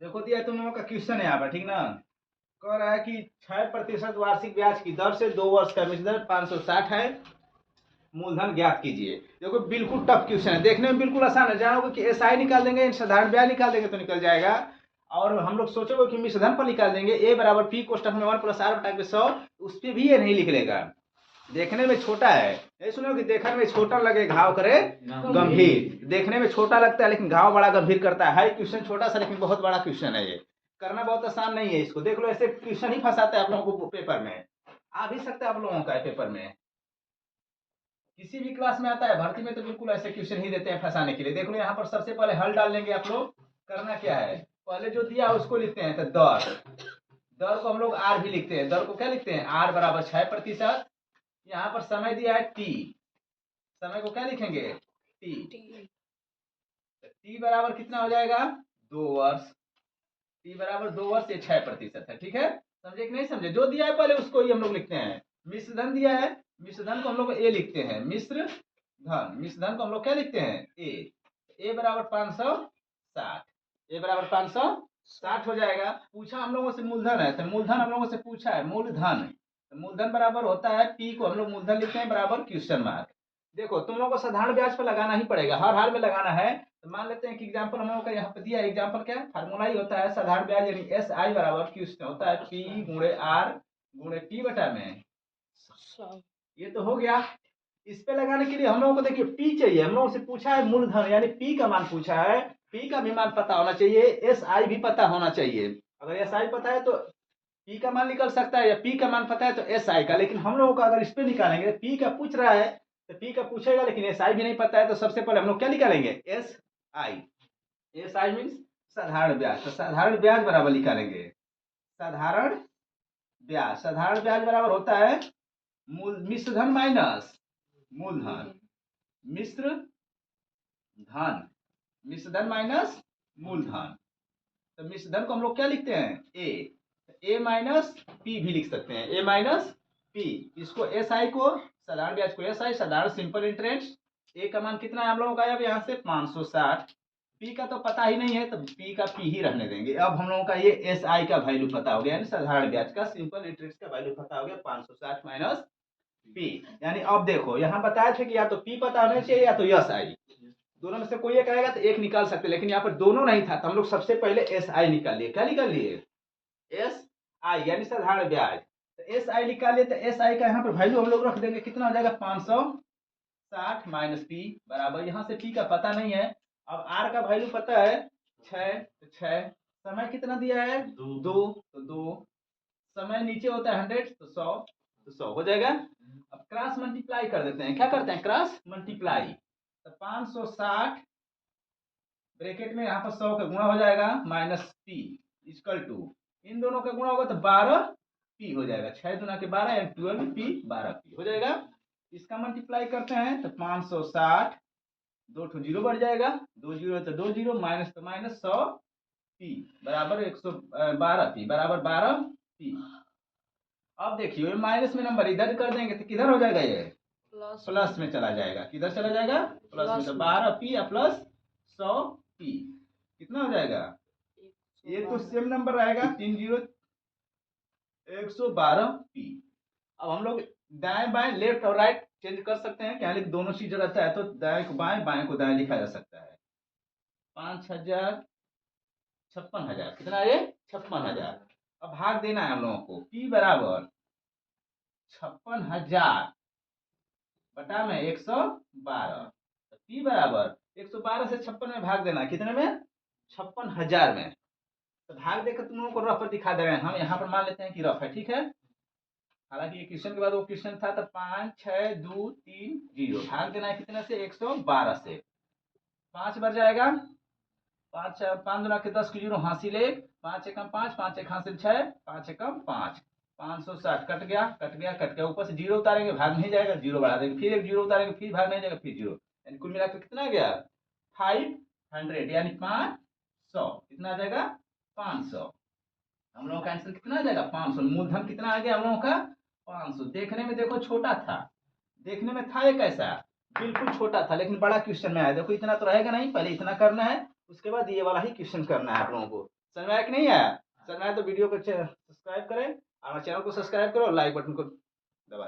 देखो दिया तुम लोगों का क्वेश्चन है यहाँ पर, ठीक ना। कह रहा है कि 6% वार्षिक ब्याज की दर से 2 वर्ष का ब्याज दर 560 है, मूलधन ज्ञात कीजिए। देखो बिल्कुल टफ क्वेश्चन है, देखने में बिल्कुल आसान है। जानोगे कि एसआई निकाल देंगे, साधारण ब्याज निकाल देंगे तो निकल जाएगा। और हम लोग सोचोगे कि मिश्रधन पर निकाल देंगे, ए बराबर पी कोष्टक में 1 + r/100, उस पर भी ये नहीं लिख लेगा। देखने में छोटा है, ये सुनो कि देखने में छोटा लगे घाव करे गंभीर। देखने में छोटा लगता है लेकिन घाव बड़ा गंभीर करता है। क्वेश्चन छोटा सा लेकिन बहुत बड़ा क्वेश्चन है। ये करना बहुत आसान नहीं है। इसको देख लो, ऐसे क्वेश्चन ही फंसाता है आप लोगों को पेपर में। आ भी सकता है आप लोगों का पेपर में, किसी भी क्लास में आता है। भर्ती में तो बिल्कुल ऐसे क्वेश्चन ही देते हैं फंसाने के लिए। देख लो यहाँ पर सबसे पहले हल डाल लेंगे आप लोग। करना क्या है, पहले जो दिया उसको लिखते हैं, तो दर को हम लोग आर भी लिखते हैं। दर को क्या लिखते हैं, आर बराबर 6%। यहाँ पर समय दिया है टी, समय को क्या लिखेंगे, टी। टी बराबर कितना हो जाएगा, 2 वर्ष। टी बराबर 2 वर्ष, ये 6% है। ठीक है, समझे कि नहीं समझे। जो दिया है पहले उसको ही हम लोग लिखते हैं। मिश्रधन दिया है, मिश्रधन को हम लोग ए लिखते हैं, मिश्रधन। मिश्रधन को हम लोग क्या लिखते हैं, ए बराबर 560। ए बराबर 560 हो जाएगा। पूछा हम लोगों से मूलधन है, तो मूलधन हम लोगों से पूछा है मूलधन। तो मूलधन बराबर होता है पी को हम लोग मूलधन लिखते हैं बराबर क्वेश्चन मार्क। देखो तुम लोगों को साधारण ब्याज पर लगाना ही पड़ेगा, हर हाल में लगाना है। तो मान लेते हैं कि एग्जांपल हम लोगों का यहाँ पे दिया है। एग्जांपल क्या है, फार्मूला ही होता है साधारण ब्याज, यानी एस आई बराबर क्वेश्चन होता है पी गुणे आर गुणे टी बटा में। ये तो हो गया। इस पे लगाने के लिए हम लोगों को देखिए पी चाहिए। हम लोगों से पूछा है मूलधन, यानी पी का मान पूछा है। पी का भी मान पता होना चाहिए, एस आई भी पता होना चाहिए। अगर एस आई पता है तो पी का मान निकल सकता है, या पी का मान पता है तो एस आई का। लेकिन हम लोगों का अगर इस पे निकालेंगे, पी का पूछ रहा है तो पी का पूछेगा, लेकिन एस आई भी नहीं पता है, तो सबसे पहले हम लोग क्या निकालेंगे, S I. S I means साधारण ब्याज। तो साधारण ब्याज बराबर निकालेंगे साधारण ब्याज। साधारण ब्याज बराबर होता है मिश्रधन माइनस मूलधन। मिश्रधन माइनस मूलधन। तो मिश्रधन को हम लोग क्या लिखते हैं, ए माइनस पी भी लिख सकते हैं, ए माइनस पी। इसको एस आई को, साधारण ब्याज को एस आई, साधारण सिंपल इंटरेस्ट। ए का मान कितना है हम लोगों का, अब यहाँ से 560। पी का तो पता ही नहीं है, तो पी का पी ही रहने देंगे। अब हम लोगों का ये एस आई का वैल्यू पता हो गया, यानी साधारण ब्याज का सिंपल इंटरेस्ट का वैल्यू पता हो गया 560 माइनस पी। यानी अब देखो यहाँ बताया थे कि या तो पी पता होना चाहिए या तो एस आई, दोनों में से कोई एक आएगा तो एक निकाल सकते। लेकिन यहाँ पर दोनों नहीं था, तो हम लोग सबसे पहले एस आई निकाल लिए। क्या निकाल लिए, एस आई, यानी साधारण ब्याज। तो एस आई निकाल लिए, तो एस आई का यहाँ पर वैल्यू हम लोग रख देंगे, कितना हो जाएगा 560 माइनस पी बराबर, यहाँ से पी का पता नहीं है। अब आर का वैल्यू पता है 6, तो 6। समय कितना दिया है 2, तो 2। समय नीचे होता है 100, तो 100, तो 100 हो जाएगा। अब क्रॉस मल्टीप्लाई कर देते हैं। क्या करते हैं, क्रॉस मल्टीप्लाई। तो 560 ब्रैकेट में यहाँ पर 100 का गुणा हो जाएगा माइनस पी इक्वल टू, इन दोनों का गुणा होगा तो 12 पी हो जाएगा। 6 दुना के 12 यानी 12 पी, 12 पी हो जाएगा। इसका मल्टीप्लाई करते हैं तो 560, 2 ठो जीरो बढ़ जाएगा, 2 जीरो तो 2 जीरो, माइनस तो माइनस, 100 पी बराबर 112 पी बराबर 12 पी। अब देखिए माइनस में नंबर इधर कर देंगे तो किधर हो जाएगा, ये प्लस में चला जाएगा। किधर चला जाएगा, प्लस में। तो 12 पी प्लस 100 पी कितना हो जाएगा, ये तो सेम नंबर रहेगा 3 जीरो 112 पी। अब हम लोग दाएं बाएं लेफ्ट और राइट चेंज कर सकते हैं, क्या लिख, दोनों चीज रहता है तो दाएं को बाएं, बाएं को दाएं लिखा जा सकता है। 5000 56,000 कितना है ये, 56,000। अब भाग देना है हम लोगों को, पी बराबर 56,000 बटा में 112। तो पी बराबर 112 से 56 में भाग देना, कितने में, 56,000 में। तो भाग देकर तुम लोगों को रफ पर दिखा दे रहे हैं, हम यहाँ पर मान लेते हैं कि रफ है, ठीक है। हालांकि ये क्वेश्चन के बाद वो क्वेश्चन था, तो 5 6 2 3 0 भाग देना है कितने से, 112 से। 5 बढ़ जाएगा, 5 5 दुना के 10 की जीरो हासिल 1, 5 एकम 5, 5 एक हासिल 6, 5 एकम 5, 560 कट गया कट गया कट गया। ऊपर से जीरो उतारेंगे भाग नहीं जाएगा, जीरो बढ़ा देंगे, फिर एक जीरो उतारेंगे फिर भाग नहीं जाएगा, फिर जीरो, यानी कुल मिलाकर कितना आ गया 500, यानी 500 कितना आ जाएगा 500। हम लोगों का आंसर कितना आ जाएगा 500। मूलधन कितना आ गया हम लोगों का 500। देखने में देखो छोटा था, देखने में था एक ऐसा बिल्कुल छोटा था, लेकिन बड़ा क्वेश्चन में आया। देखो इतना तो रहेगा नहीं, पहले इतना करना है, उसके बाद ये वाला ही क्वेश्चन करना है आप लोगों को। समझ में आया कि नहीं आया? समझ में आया तो वीडियो को सब्सक्राइब करें और हमारे चैनल को सब्सक्राइब करो और लाइक बटन को